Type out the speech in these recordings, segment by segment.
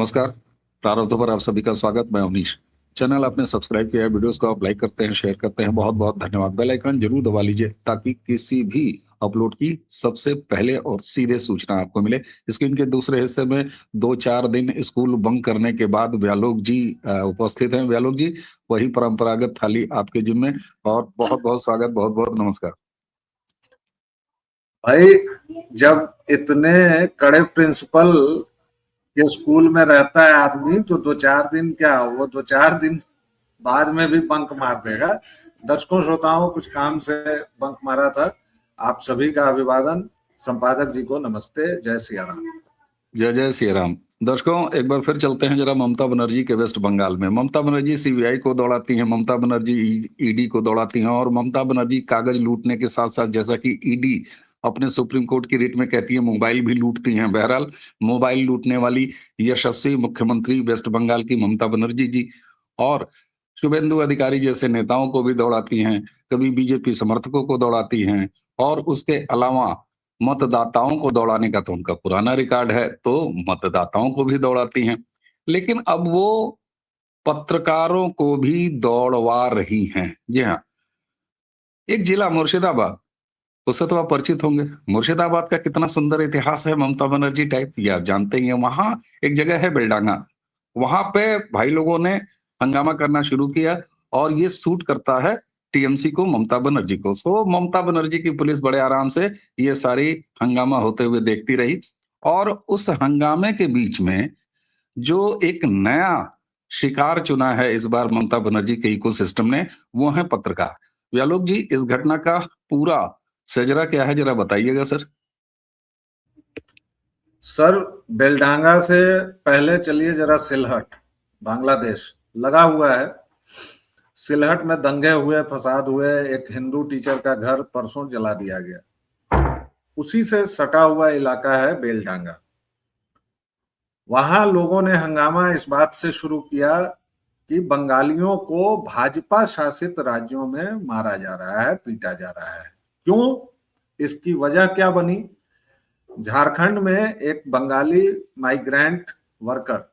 नमस्कार। प्रारब्ध पर आप सभी का स्वागत। मैं अवनीश। चैनल आपने सब्सक्राइब किया है, वीडियोस को आप लाइक करते हैं, शेयर करते हैं, बहुत बहुत धन्यवाद। बेल आइकन जरूर दबा लीजिए ताकि किसी भी अपलोड की सबसे पहले और सीधे सूचना आपको मिले। स्क्रीन के दूसरे हिस्से में 2-4 दिन स्कूल बंक करने के बाद व्यालोक जी उपस्थित हैं। व्यालोक जी, वही परंपरागत थाली आपके जिम्मे। और बहुत बहुत स्वागत, बहुत बहुत नमस्कार। भाई, जब इतने कड़े प्रिंसिपल के स्कूल में रहता है आदमी तो 2-4 दिन क्या, वो 2-4 दिन बाद में भी बंक मार देगा। दर्शकों श्रोताओं, कुछ काम से बंक मारा था। आप सभी का अभिवादन। संपादक जी को नमस्ते। जय सिया राम। जय जय श्री राम। दर्शकों, एक बार फिर चलते हैं जरा ममता बनर्जी के वेस्ट बंगाल में। ममता बनर्जी सीबीआई को दौड़ाती हैं, ममता बनर्जी ईडी को दौड़ाती हैं, और ममता बनर्जी कागज लूटने के साथ साथ, जैसा कि ईडी अपने सुप्रीम कोर्ट की रिट में कहती है, मोबाइल भी लूटती हैं। बहरहाल, मोबाइल लूटने वाली यशस्वी मुख्यमंत्री वेस्ट बंगाल की ममता बनर्जी जी, और शुभेंदु अधिकारी जैसे नेताओं को भी दौड़ाती हैं, कभी बीजेपी समर्थकों को दौड़ाती हैं, और उसके अलावा मतदाताओं को दौड़ाने का तो उनका पुराना रिकॉर्ड है, तो मतदाताओं को भी दौड़ाती हैं। लेकिन अब वो पत्रकारों को भी दौड़वा रही हैं। जी हाँ, एक जिला मुर्शिदाबाद, उससे तो आप परिचित होंगे। मुर्शिदाबाद का कितना सुंदर इतिहास है, ममता बनर्जी टाइप, ये आप जानते ही हैं। वहां एक जगह है बेलडांगा, वहां पे भाई लोगों ने हंगामा करना शुरू किया, और ये सूट करता है टीएमसी को, ममता बनर्जी को। सो ममता बनर्जी की पुलिस बड़े आराम से ये सारी हंगामा होते हुए देखती रही, और उस हंगामे के बीच में जो एक नया शिकार चुना है इस बार ममता बनर्जी के इकोसिस्टम ने, वो है पत्रकार। व्यालोक जी, इस घटना का पूरा सजरा क्या है, जरा बताइएगा सर। सर, बेलडांगा से पहले चलिए जरा सिलहट, बांग्लादेश लगा हुआ है। सिलहट में दंगे हुए, फसाद हुए। एक हिंदू टीचर का घर परसों जला दिया गया। उसी से सटा हुआ इलाका है बेलडांगा। वहां लोगों ने हंगामा इस बात से शुरू किया कि बंगालियों को भाजपा शासित राज्यों में मारा जा रहा है, पीटा जा रहा है। क्यों? इसकी वजह क्या बनी? झारखंड में एक बंगाली माइग्रेंट वर्कर,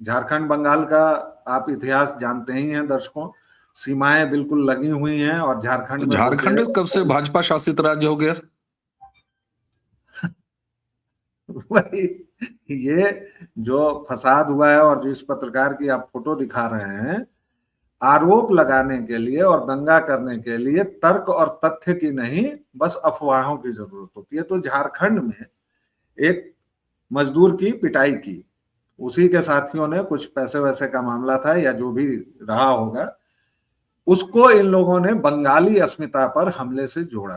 झारखंड बंगाल का आप इतिहास जानते ही हैं दर्शकों, सीमाएं बिल्कुल लगी हुई हैं, और झारखंड तो में झारखंड कब से भाजपा शासित राज्य हो गया? वही, ये जो फसाद हुआ है और जिस पत्रकार की आप फोटो दिखा रहे हैं, आरोप लगाने के लिए और दंगा करने के लिए तर्क और तथ्य की नहीं, बस अफवाहों की जरूरत होती है। तो झारखंड में एक मजदूर की पिटाई की, उसी के साथियों ने, कुछ पैसे वैसे का मामला था या जो भी रहा होगा, उसको इन लोगों ने बंगाली अस्मिता पर हमले से जोड़ा।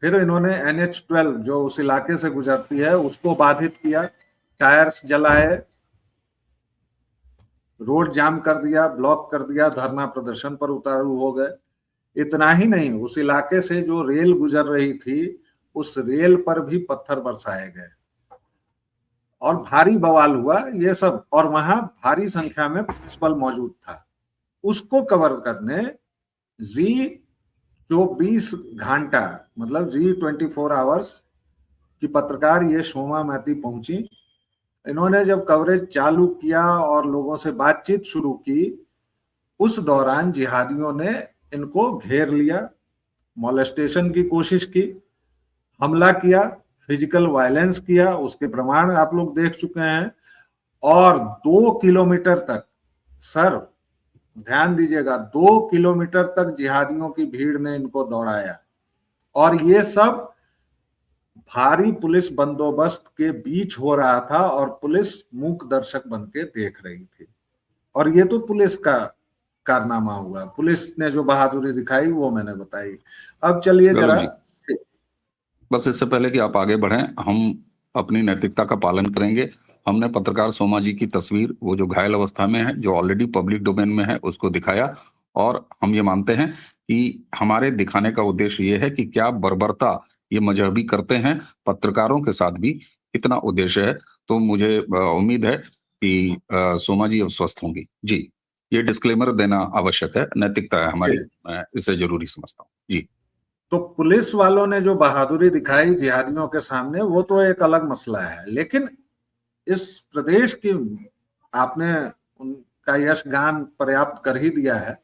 फिर इन्होंने NH-12 जो उस इलाके से गुजरती है उसको बाधित किया, टायर्स जलाए, रोड जाम कर दिया, ब्लॉक कर दिया, धरना प्रदर्शन पर उतारू हो गए। इतना ही नहीं, उस इलाके से जो रेल गुजर रही थी उस रेल पर भी पत्थर बरसाए गए और भारी बवाल हुआ ये सब। और वहां भारी संख्या में पुलिस बल मौजूद था। उसको कवर करने जी 24 घंटा, मतलब जी 24 आवर्स की पत्रकार ये शोमा मैती पहुंची। इन्होंने जब कवरेज चालू किया और लोगों से बातचीत शुरू की, उस दौरान जिहादियों ने इनको घेर लिया, मॉलेस्टेशन की कोशिश की, हमला किया, फिजिकल वायलेंस किया। उसके प्रमाण आप लोग देख चुके हैं। और 2 किलोमीटर तक, सर ध्यान दीजिएगा, 2 किलोमीटर तक जिहादियों की भीड़ ने इनको दौड़ाया, और ये सब भारी पुलिस बंदोबस्त के बीच हो रहा था, और पुलिस मूक दर्शक बन के देख रही थी। और ये तो पुलिस का कारनामा हुआ, पुलिस ने जो बहादुरी दिखाई वो मैंने बताई। अब चलिए जरा, बस इससे पहले कि आप आगे बढ़ें, हम अपनी नैतिकता का पालन करेंगे। हमने पत्रकार सोमा जी की तस्वीर, वो जो घायल अवस्था में है, जो ऑलरेडी पब्लिक डोमेन में है, उसको दिखाया, और हम ये मानते हैं कि हमारे दिखाने का उद्देश्य ये है कि क्या बर्बरता ये मजहबी करते हैं, पत्रकारों के साथ भी इतना उद्देश्य है। तो मुझे उम्मीद है कि सोमा जी अब स्वस्थ होंगी। जी, ये डिस्क्लेमर देना आवश्यक है, नैतिकता है हमारी, मैं इसे जरूरी समझता हूँ। जी। तो पुलिस वालों ने जो बहादुरी दिखाई जिहादियों के सामने, वो तो एक अलग मसला है। लेकिन इस प्रदेश की आपने उनका यशगान पर्याप्त कर ही दिया है।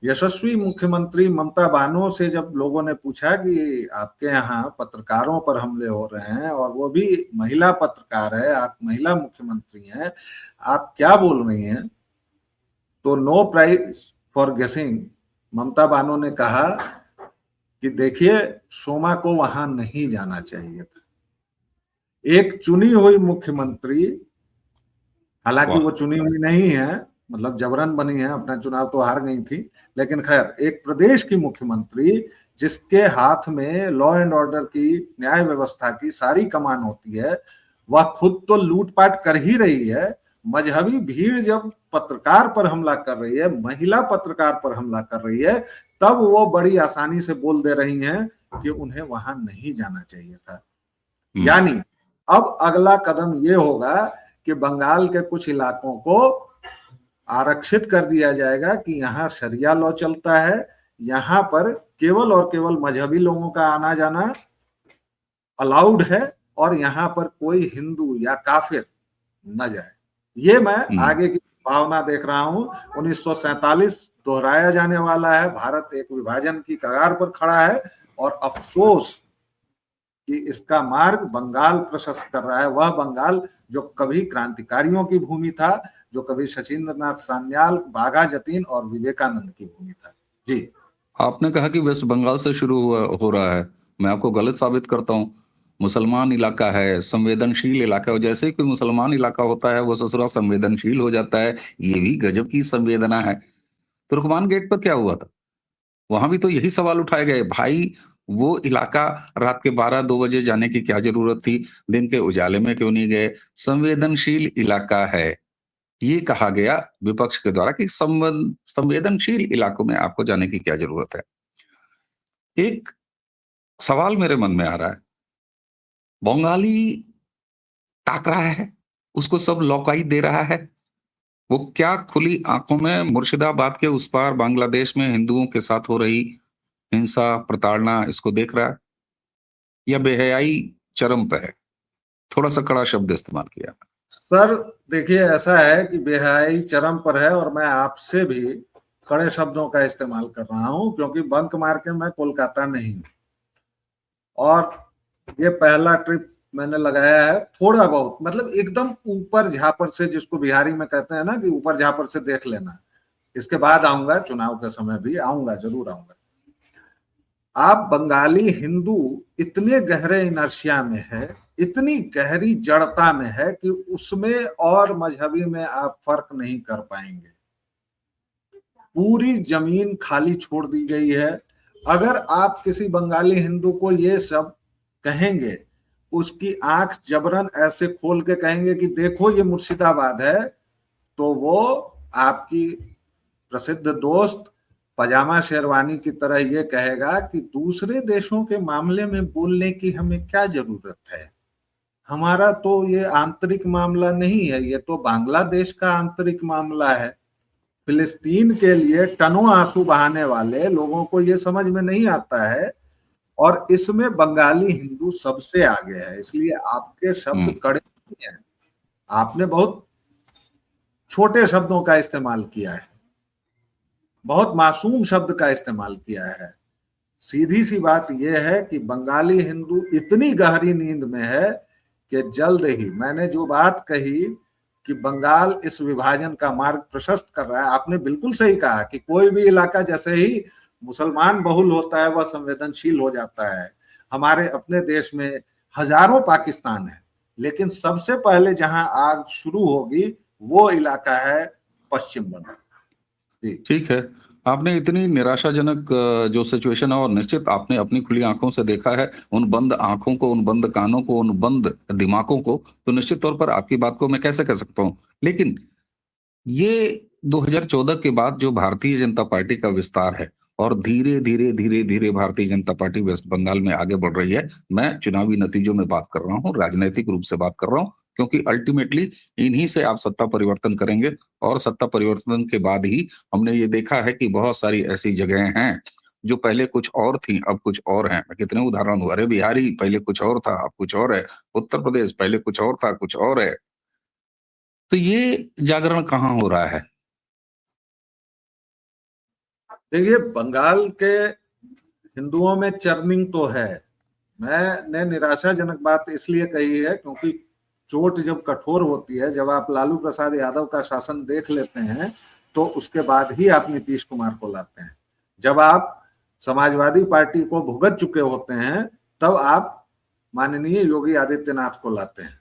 यशस्वी मुख्यमंत्री ममता बानो से जब लोगों ने पूछा कि आपके यहाँ पत्रकारों पर हमले हो रहे हैं और वो भी महिला पत्रकार है, आप महिला मुख्यमंत्री हैं, आप क्या बोल रही हैं, तो नो प्राइज फॉर गेसिंग ममता बानो ने कहा कि देखिए, सोमा को वहां नहीं जाना चाहिए था। एक चुनी हुई मुख्यमंत्री, हालांकि वो चुनी हुई नहीं है, मतलब जबरन बनी है, अपना चुनाव तो हार गई थी, लेकिन खैर एक प्रदेश की मुख्यमंत्री जिसके हाथ में लॉ एंड ऑर्डर की, न्याय व्यवस्था की सारी कमान होती है, वह खुद तो लूटपाट कर ही रही है। मजहबी भीड़ जब पत्रकार पर हमला कर रही है, महिला पत्रकार पर हमला कर रही है, तब वो बड़ी आसानी से बोल दे रही हैं कि उन्हें वहां नहीं जाना चाहिए था। यानी अब अगला कदम ये होगा कि बंगाल के कुछ इलाकों को आरक्षित कर दिया जाएगा कि यहाँ शरिया लॉ चलता है, यहाँ पर केवल और केवल मजहबी लोगों का आना जाना अलाउड है और यहाँ पर कोई हिंदू या काफिर न जाए। ये मैं आगे की भावना देख रहा हूं। 1947 दोहराया जाने वाला है, भारत एक विभाजन की कगार पर खड़ा है और अफसोस कि इसका मार्ग बंगाल प्रशस्त कर रहा है, वह बंगाल जो कभी क्रांतिकारियों की भूमि था, जो कभी सचिंद्र नाथ सान्याल, बाघा जतीन और विवेकानंद की भूमि था। जी, आपने कहा कि वेस्ट बंगाल से शुरू हो रहा है। मैं आपको गलत साबित करता हूँ। मुसलमान इलाका है, संवेदनशील इलाका है, और जैसे ही कोई मुसलमान इलाका होता है वो ससुरा संवेदनशील हो जाता है। ये भी गजब की संवेदना है। तुर्कमान गेट पर क्या हुआ था? वहां भी तो यही सवाल उठाए गए, भाई वो इलाका रात के 12-2 बजे जाने की क्या जरूरत थी? दिन के उजाले में क्यों नहीं गए? संवेदनशील इलाका है। ये कहा गया विपक्ष के द्वारा कि संवेदनशील इलाकों में आपको जाने की क्या जरूरत है? एक सवाल मेरे मन में आ रहा है, बंगाली ताक रहा है, उसको सब लौकाई दे रहा है। वो क्या खुली आंखों में मुर्शिदाबाद के उस पार बांग्लादेश में हिंदुओं के साथ हो रही हिंसा, प्रताड़ना इसको देख रहा है, या बेहयाई चरम पे है? थोड़ा सा कड़ा शब्द इस्तेमाल किया। सर देखिए, ऐसा है कि बेहयाई चरम पर है और मैं आपसे भी कड़े शब्दों का इस्तेमाल कर रहा हूं, क्योंकि बंक मार के मैं कोलकाता नहीं हूं और ये पहला ट्रिप मैंने लगाया है। थोड़ा बहुत, मतलब एकदम ऊपर झापर से, जिसको बिहारी में कहते हैं ना कि ऊपर झापर से देख लेना। इसके बाद आऊंगा, चुनाव के समय भी आऊंगा, जरूर आऊंगा। आप बंगाली हिंदू इतने गहरे इनर्शिया में है, इतनी गहरी जड़ता में है कि उसमें और मजहबी में आप फर्क नहीं कर पाएंगे। पूरी जमीन खाली छोड़ दी गई है। अगर आप किसी बंगाली हिंदू को ये सब कहेंगे, उसकी आंख जबरन ऐसे खोल के कहेंगे कि देखो ये मुर्शिदाबाद है, तो वो आपकी प्रसिद्ध दोस्त पजामा शेरवानी की तरह ये कहेगा कि दूसरे देशों के मामले में बोलने की हमें क्या जरूरत है, हमारा तो ये आंतरिक मामला नहीं है, ये तो बांग्लादेश का आंतरिक मामला है। फिलिस्तीन के लिए टनों आंसू बहाने वाले लोगों को ये समझ में नहीं आता है और इसमें बंगाली हिंदू सबसे आगे है। इसलिए आपके शब्द कड़े नहीं हैं, आपने बहुत छोटे शब्दों का इस्तेमाल किया है, बहुत मासूम शब्द का इस्तेमाल किया है। सीधी सी बात यह है कि बंगाली हिंदू इतनी गहरी नींद में है कि जल्द ही, मैंने जो बात कही कि बंगाल इस विभाजन का मार्ग प्रशस्त कर रहा है, आपने बिल्कुल सही कहा कि कोई भी इलाका जैसे ही मुसलमान बहुल होता है वह संवेदनशील हो जाता है। हमारे अपने देश में हजारों पाकिस्तान है, लेकिन सबसे पहले जहां आग शुरू होगी वो इलाका है पश्चिम बंगाल। ठीक है, आपने इतनी निराशाजनक जो सिचुएशन है, और निश्चित आपने अपनी खुली आंखों से देखा है, उन बंद आंखों को, उन बंद कानों को, उन बंद दिमागों को, तो निश्चित तौर पर आपकी बात को मैं कैसे कह सकता हूँ। लेकिन ये 2014 के बाद जो भारतीय जनता पार्टी का विस्तार है और धीरे धीरे धीरे धीरे भारतीय जनता पार्टी वेस्ट बंगाल में आगे बढ़ रही है, मैं चुनावी नतीजों में बात कर रहा हूँ, राजनैतिक रूप से बात कर रहा हूँ, क्योंकि अल्टीमेटली इन्हीं से आप सत्ता परिवर्तन करेंगे। और सत्ता परिवर्तन के बाद ही हमने ये देखा है कि बहुत सारी ऐसी जगहें हैं जो पहले कुछ और थी, अब कुछ और हैं। मैं कितने उदाहरण दूं, अरे बिहारी पहले कुछ और था, अब कुछ और है। उत्तर प्रदेश पहले कुछ और था, कुछ और है। तो ये जागरण कहाँ हो रहा है? देखिए, बंगाल के हिंदुओं में चर्निंग तो है। मैंने निराशाजनक बात इसलिए कही है क्योंकि चोट जब कठोर होती है, जब आप लालू प्रसाद यादव का शासन देख लेते हैं तो उसके बाद ही आप नीतीश कुमार को लाते हैं। जब आप समाजवादी पार्टी को भुगत चुके होते हैं तब आप माननीय योगी आदित्यनाथ को लाते हैं,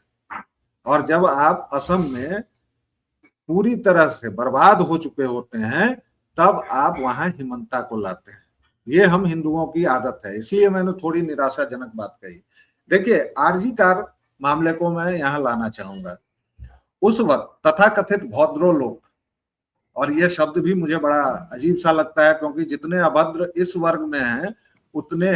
और जब आप असम में पूरी तरह से बर्बाद हो चुके होते हैं तब आप वहां हिमंता को लाते हैं। ये हम हिंदुओं की आदत है, इसलिए मैंने थोड़ी निराशाजनक बात कही। देखिए, आरजी कार मामले को मैं यहाँ लाना चाहूंगा। उस वक्त तथाकथित भद्रो लोग, और ये शब्द भी मुझे बड़ा अजीब सा लगता है क्योंकि जितने अभद्र इस वर्ग में हैं उतने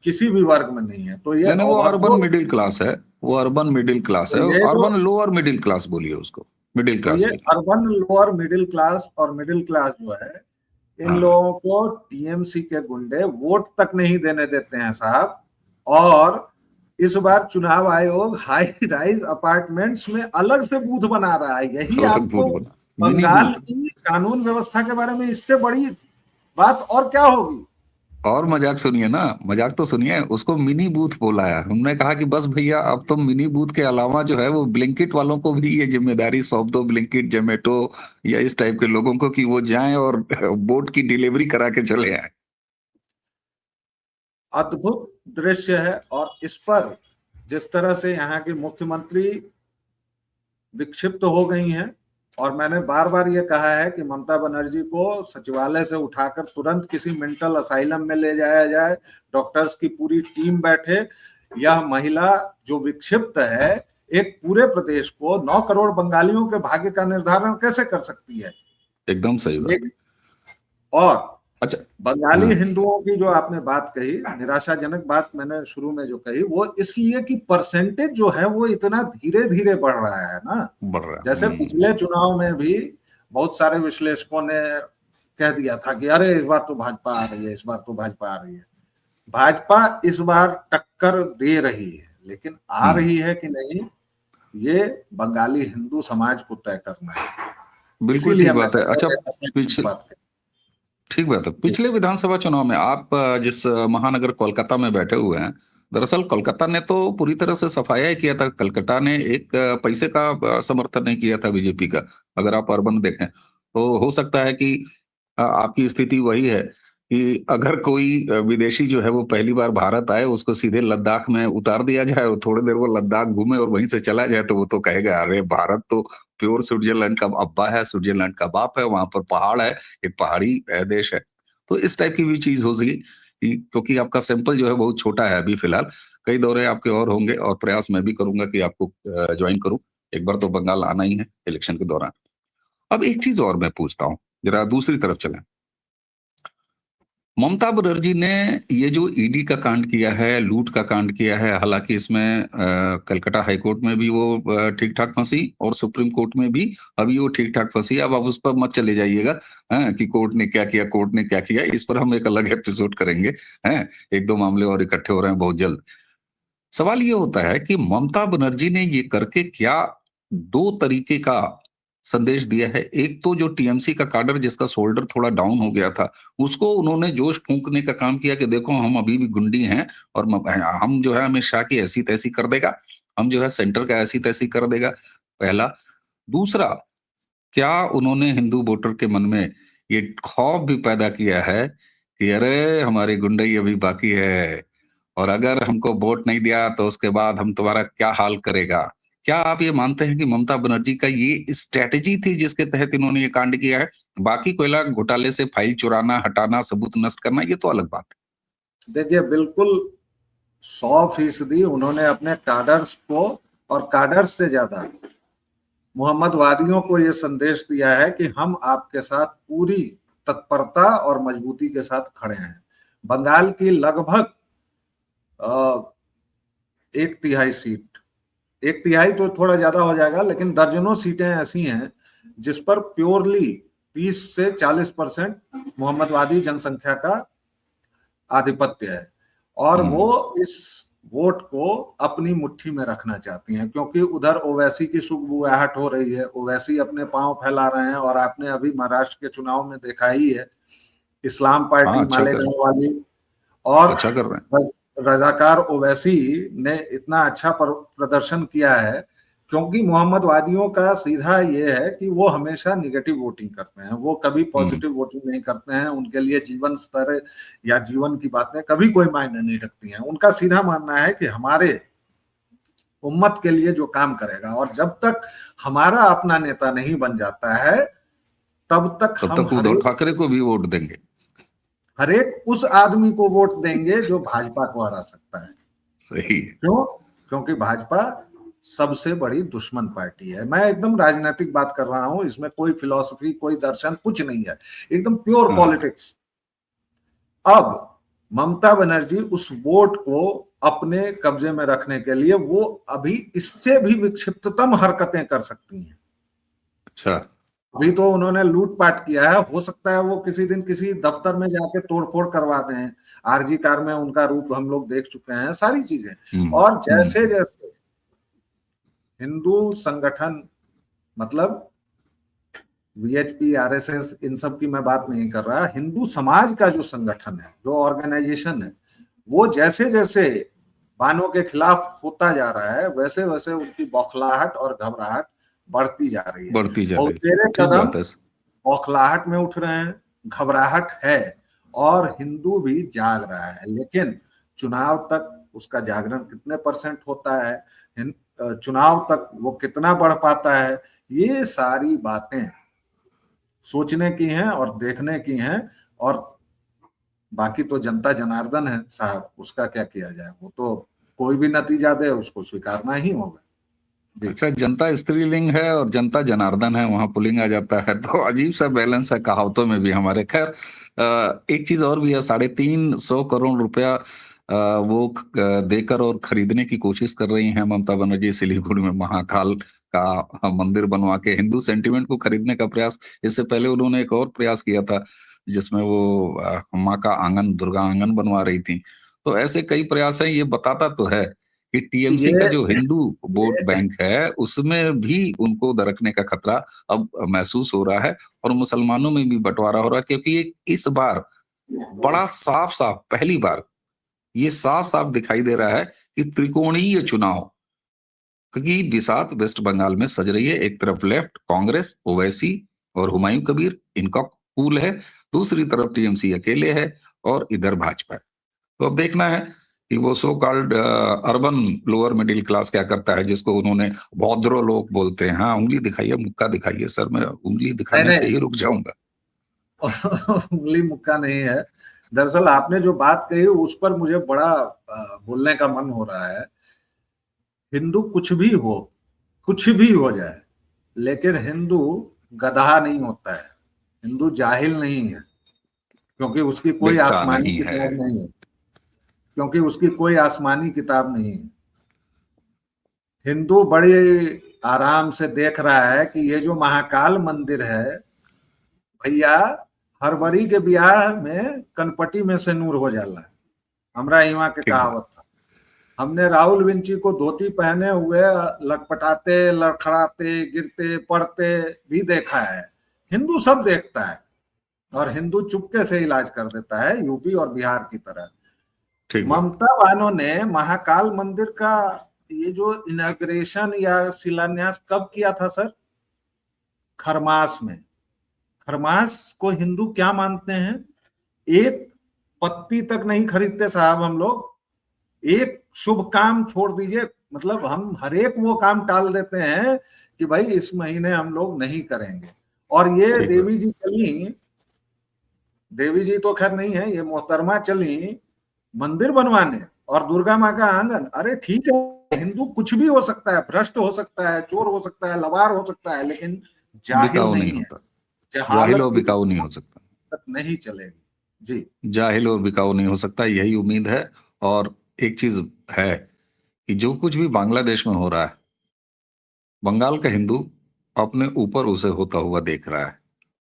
किसी भी वर्ग में नहीं है। तो ये नहीं, वो अर्बन अभद्रो, मिडिल क्लास है, वो अर्बन मिडिल क्लास है, तो ये जो अर्बन लोअर मिडिल क्लास बोलिए उसको, मिडिल तो क्लास ये भी। अर्बन लोअर मिडिल क्लास और मिडिल क्लास जो है, इन हाँ, लोगों को टीएमसी के गुंडे वोट तक नहीं देने देते हैं साहब। और इस बार चुनाव आयोग हाई राइज अपार्टमेंट्स में अलग से बूथ बना रहा है। यही अलग आपको बूथ बना, मिनी बंगाल बूथ। की कानून व्यवस्था के बारे में इससे बड़ी बात और क्या होगी। और मजाक सुनिए ना, मजाक तो सुनिए, उसको मिनी बूथ बोला है। हमने कहा कि बस भैया अब तो मिनी बूथ के अलावा जो है वो ब्लिंकिट वालों को भी ये जिम्मेदारी सौंप दो, ब्लिंकिट, जोमेटो या इस टाइप के लोगों को, कि वो जाएं और वोट की डिलीवरी करा के चले आए। अद्भुत दृश्य है। और इस पर जिस तरह से यहाँ की मुख्यमंत्री विक्षिप्त हो गई हैं, और मैंने बार बार ये कहा है कि ममता बनर्जी को सचिवालय से उठाकर तुरंत किसी मेंटल असाइलम में ले जाया जाए, डॉक्टर्स की पूरी टीम बैठे। यह महिला जो विक्षिप्त है एक पूरे प्रदेश को, 9 करोड़ बंगालियों के भाग्य का निर्धारण कैसे कर सकती है? एकदम सही बात। और अच्छा। बंगाली हाँ, हिंदुओं की जो आपने बात कही, निराशाजनक बात मैंने शुरू में जो कही, वो इसलिए कि परसेंटेज जो है वो इतना धीरे धीरे बढ़ रहा है ना। बढ़ रहा है। जैसे पिछले चुनाव में भी बहुत सारे विश्लेषकों ने कह दिया था कि अरे इस बार तो भाजपा आ रही है, इस बार तो भाजपा आ रही है। भाजपा इस बार टक्कर दे रही है, लेकिन आ रही है कि नहीं ये बंगाली हिंदू समाज को तय करना है। बिल्कुल इसीलिए ठीक बात है। अच्छा, मैंने बात कही। ठीक बात है। पिछले विधानसभा चुनाव में आप जिस महानगर कोलकाता में बैठे हुए हैं, दरअसल कोलकाता ने तो पूरी तरह से सफाया ही किया था। कलकत्ता ने एक पैसे का समर्थन नहीं किया था बीजेपी का। अगर आप अर्बन देखें तो हो सकता है कि आपकी स्थिति वही है कि अगर कोई विदेशी जो है वो पहली बार भारत आए, उसको सीधे लद्दाख में उतार दिया जाए और थोड़ी देर वो लद्दाख घूमे और वहीं से चला जाए, तो वो तो कहेगा अरे भारत तो प्योर स्विट्जरलैंड का अब्बा है, स्विट्जरलैंड का बाप है, वहां पर पहाड़ है, एक पहाड़ी देश है। तो इस टाइप की भी चीज हो सकी कि क्योंकि आपका सैंपल जो है बहुत छोटा है अभी फिलहाल। कई दौरे आपके और होंगे और प्रयास मैं भी करूंगा कि आपको ज्वाइन करूं। एक बार तो बंगाल आना ही है इलेक्शन के दौरान। अब एक चीज और मैं पूछता हूँ, जरा दूसरी तरफ चलें। ममता बनर्जी ने ये जो ईडी का कांड किया है, लूट का कांड किया है, हालांकि इसमें कलकत्ता हाई कोर्ट में भी वो ठीक ठाक फंसी और सुप्रीम कोर्ट में भी अभी वो ठीक ठाक फंसी। अब आप उस पर मत चले जाइएगा, हैं, कि कोर्ट ने क्या किया, कोर्ट ने क्या किया। इस पर हम एक अलग एपिसोड करेंगे। हैं, एक दो मामले और इकट्ठे हो रहे हैं बहुत जल्द। सवाल ये होता है कि ममता बनर्जी ने ये करके क्या दो तरीके का संदेश दिया है। एक तो जो टीएमसी का काडर जिसका शोल्डर थोड़ा डाउन हो गया था, उसको उन्होंने जोश फूंकने का काम किया कि देखो हम अभी भी गुंडी हैं और हम जो है अमित शाह की ऐसी तैसी कर देगा, हम जो है सेंटर का ऐसी तैसी कर देगा, पहला। दूसरा, क्या उन्होंने हिंदू वोटर के मन में ये खौफ भी पैदा किया है कि अरे हमारी गुंडई अभी बाकी है और अगर हमको वोट नहीं दिया तो उसके बाद हम तुम्हारा क्या हाल करेगा। क्या आप ये मानते हैं कि ममता बनर्जी का ये स्ट्रेटेजी थी जिसके तहत इन्होंने ये कांड किया है? बाकी कोयला घोटाले से फाइल चुराना, हटाना, सबूत नष्ट करना, ये तो अलग बात है। देखिए, बिल्कुल 100% उन्होंने अपने काडर्स को, और काडर्स से ज्यादा मोहम्मदवादियों को यह संदेश दिया है कि हम आपके साथ पूरी तत्परता और मजबूती के साथ खड़े हैं। बंगाल की लगभग 1/3 सीट, 1/3 तो थोड़ा ज्यादा हो जाएगा, लेकिन दर्जनों सीटें ऐसी हैं जिस पर प्योरली 30 से 40% मोहम्मदवादी जनसंख्या का आधिपत्य है। और वो इस वोट को अपनी मुट्ठी में रखना चाहती हैं, क्योंकि उधर ओवैसी की सुगबुगाहट हो रही है, ओवैसी अपने पांव फैला रहे हैं। और आपने अभी महाराष्ट्र के चुनाव में देखा ही है, इस्लाम पार्टी हाँ, अच्छा कर मालेगांव वाली और अच्छा कर रहे हैं। रजाकार ओवैसी ने इतना अच्छा प्रदर्शन किया है, क्योंकि मोहम्मदवादियों का सीधा ये है कि वो हमेशा निगेटिव वोटिंग करते हैं, वो कभी पॉजिटिव वोटिंग नहीं करते हैं। उनके लिए जीवन स्तर या जीवन की बातें कभी कोई मायने नहीं रखती हैं। उनका सीधा मानना है कि हमारे उम्मत के लिए जो काम करेगा, और जब तक हमारा अपना नेता नहीं बन जाता है तब तक तब हम तक उद्धव ठाकरे को भी वोट देंगे। हरेक उस आदमी को वोट देंगे जो भाजपा को हरा सकता है। सही। क्यों? क्योंकि भाजपा सबसे बड़ी दुश्मन पार्टी है। मैं एकदम राजनीतिक बात कर रहा हूं, इसमें कोई फिलॉसफी, कोई दर्शन कुछ नहीं है, एकदम प्योर हाँ। पॉलिटिक्स। अब ममता बनर्जी उस वोट को अपने कब्जे में रखने के लिए वो अभी इससे भी विक्षिप्ततम हरकतें कर सकती हैं। अच्छा। अभी तो उन्होंने लूटपाट किया है, हो सकता है वो किसी दिन किसी दफ्तर में जाके तोड़फोड़ करवा दें। आरजी कार में उनका रूप हम लोग देख चुके हैं, सारी चीजें। और जैसे जैसे हिंदू संगठन, मतलब वीएचपी, आरएसएस, इन सब की मैं बात नहीं कर रहा, हिंदू समाज का जो संगठन है, जो ऑर्गेनाइजेशन है, वो जैसे जैसे बानों के खिलाफ होता जा रहा है, वैसे वैसे उनकी बौखलाहट और घबराहट बढ़ती जा रही है। बढ़ती जा और रही है। तेरे ठीक कदम बात है। बौखलाहट में उठ रहे हैं, घबराहट है, और हिंदू भी जाग रहा है। लेकिन चुनाव तक उसका जागरण कितने परसेंट होता है, चुनाव तक वो कितना बढ़ पाता है, ये सारी बातें सोचने की हैं और देखने की हैं। और बाकी तो जनता जनार्दन है साहब, उसका क्या किया जाए, वो तो कोई भी नतीजा दे उसको स्वीकारना ही होगा। अच्छा, जनता स्त्रीलिंग है और जनता जनार्दन है, वहां पुलिंग आ जाता है, तो अजीब सा बैलेंस है कहावतों में भी हमारे। खैर, एक चीज और भी है, 350 करोड़ रुपया वो देकर और खरीदने की कोशिश कर रही हैं ममता बनर्जी सिलीगुड़ी में महाकाल का मंदिर बनवा के, हिंदू सेंटिमेंट को खरीदने का प्रयास। इससे पहले उन्होंने एक और प्रयास किया था जिसमें वो माँ का आंगन, दुर्गा आंगन बनवा रही थी। तो ऐसे कई प्रयास हैं। ये बताता तो है कि टीएमसी का ये जो हिंदू वोट ये बैंक है उसमें भी उनको दरकने का खतरा अब महसूस हो रहा है, और मुसलमानों में भी बंटवारा हो रहा है, क्योंकि इस बार बड़ा साफ साफ, पहली बार ये साफ साफ दिखाई दे रहा है कि त्रिकोणीय चुनाव, क्योंकि बिसात वेस्ट बंगाल में सज रही है। एक तरफ लेफ्ट कांग्रेस, ओवैसी और हुमायूं कबीर, इनका पूल है, दूसरी तरफ टीएमसी अकेले है, और इधर भाजपा है। तो अब देखना है कि वो so called urban lower middle class क्या करता है, जिसको उन्होंने भौद्रो लोग बोलते हैं। हाँ, उंगली दिखाइए, मुक्का दिखाइए। सर, मैं उंगली नहीं दिखाने से नहीं, ही रुक जाऊंगा। उंगली मुक्का नहीं है। दरअसल आपने जो बात कही उस पर मुझे बड़ा बोलने का मन हो रहा है। हिंदू कुछ भी हो जाए, लेकिन हिंदू गधा नहीं होता है, हिंदू जाहिल नहीं है, क्योंकि उसकी कोई दिखता आसमानी नहीं है। किताब नहीं है, क्योंकि उसकी कोई आसमानी किताब नहीं है। हिंदू बड़े आराम से देख रहा है कि ये जो महाकाल मंदिर है, भैया हरबरी के ब्याह में कनपटी में से नूर हो जाला है, हमरा यहाँ के ठीक बात। कहावत था। हमने राहुल विंची को धोती पहने हुए लटपटाते, लड़खड़ाते, गिरते, पड़ते भी देखा है। हिंदू सब देखता है, और हिंदू चुपके से इलाज कर देता है, यूपी और बिहार की तरह। ठीक बात। ममता बानो ने महाकाल मंदिर का ये जो इनॉग्रेशन या शिलान्यास कब किया था सर? खरमास में। खरमास को हिंदू क्या मानते हैं? एक पत्ती तक नहीं खरीदते साहब हम लोग, एक शुभ काम छोड़ दीजिए, मतलब हम हर एक वो काम टाल देते हैं कि भाई इस महीने हम लोग नहीं करेंगे। और ये ठीक बात। देवी जी चली, देवी जी तो खैर नहीं है, ये मोहतरमा चली मंदिर बनवाने और दुर्गा माँ का आंगन। अरे ठीक है, हिंदू कुछ भी हो सकता है, भ्रष्ट हो सकता है, चोर हो सकता है, लवार हो सकता है, लेकिन जाहिल बिकाऊ नहीं नहीं है। होता। जाहिल जहालत और की बिकाऊ नहीं हो सकता। नहीं चलेगी जी। जाहिल और बिकाऊ नहीं हो सकता, यही उम्मीद है। और एक चीज है कि जो कुछ भी बांग्लादेश में हो रहा है, बंगाल का हिंदू अपने ऊपर उसे होता हुआ देख रहा है।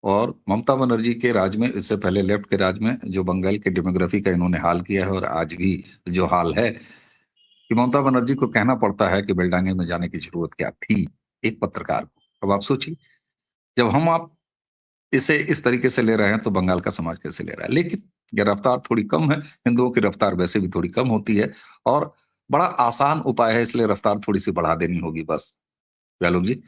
और ममता बनर्जी के राज में, इससे पहले लेफ्ट के राज में, जो बंगाल के डेमोग्राफी का इन्होंने हाल किया है, और आज भी जो हाल है, कि ममता बनर्जी को कहना पड़ता है कि बेलडांगे में जाने की जरूरत क्या थी एक पत्रकार को। अब आप सोचिए, जब हम आप इसे इस तरीके से ले रहे हैं तो बंगाल का समाज कैसे ले रहा है। लेकिन ये रफ्तार थोड़ी कम है, हिंदुओं की रफ्तार वैसे भी थोड़ी कम होती है, और बड़ा आसान उपाय है, इसलिए रफ्तार थोड़ी सी बढ़ा देनी होगी बस। व्यालोक जी,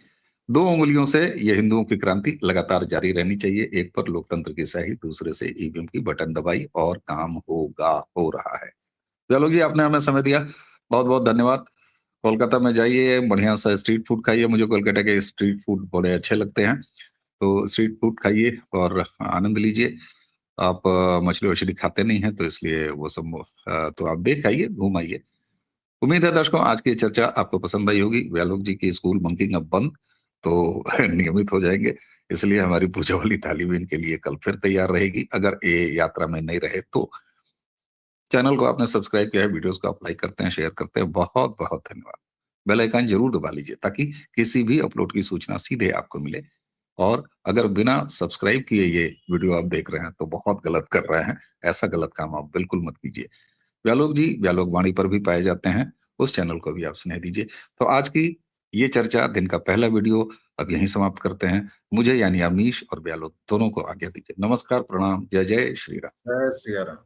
2 उंगलियों से ये हिंदुओं की क्रांति लगातार जारी रहनी चाहिए। एक पर लोकतंत्र की स्याही, दूसरे से ईवीएम की बटन दबाई और काम होगा, हो रहा है। व्यालोक जी, आपने हमें समय दिया, बहुत बहुत धन्यवाद। कोलकाता में जाइए, बढ़िया सा स्ट्रीट फूड खाइए, मुझे कोलकाता के स्ट्रीट फूड बड़े अच्छे लगते हैं, तो स्ट्रीट फूड खाइए और आनंद लीजिए। आप मछली वछली खाते नहीं हैं, तो इसलिए वो सब तो आप देख आइए, घूम आइए। उम्मीद है दर्शकों आज की चर्चा आपको पसंद आई होगी। व्यालोक जी की स्कूल बंकिंग अब बंद, तो नियमित हो जाएंगे, इसलिए हमारी पूजा वाली थाली भी इनके लिए कल फिर तैयार रहेगी, अगर ये यात्रा में नहीं रहे तो। चैनल को आपने सब्सक्राइब किया है, वीडियोस को आप लाइक करते हैं, शेयर करते हैं, बहुत बहुत धन्यवाद। बेल आइकन जरूर दबा लीजिए ताकि किसी भी अपलोड की सूचना सीधे आपको मिले। और अगर बिना सब्सक्राइब किए ये वीडियो आप देख रहे हैं तो बहुत गलत कर रहे हैं, ऐसा गलत काम आप बिल्कुल मत कीजिए। व्यालोक जी व्यालोक वाणी पर भी पाए जाते हैं, उस चैनल को भी आप स्नेह दीजिए। तो आज की ये चर्चा, दिन का पहला वीडियो अब यहीं समाप्त करते हैं। मुझे यानी अमीश और व्यालोक दोनों को आज्ञा दीजिए। नमस्कार, प्रणाम, जय जय श्री राम। जय सिया राम।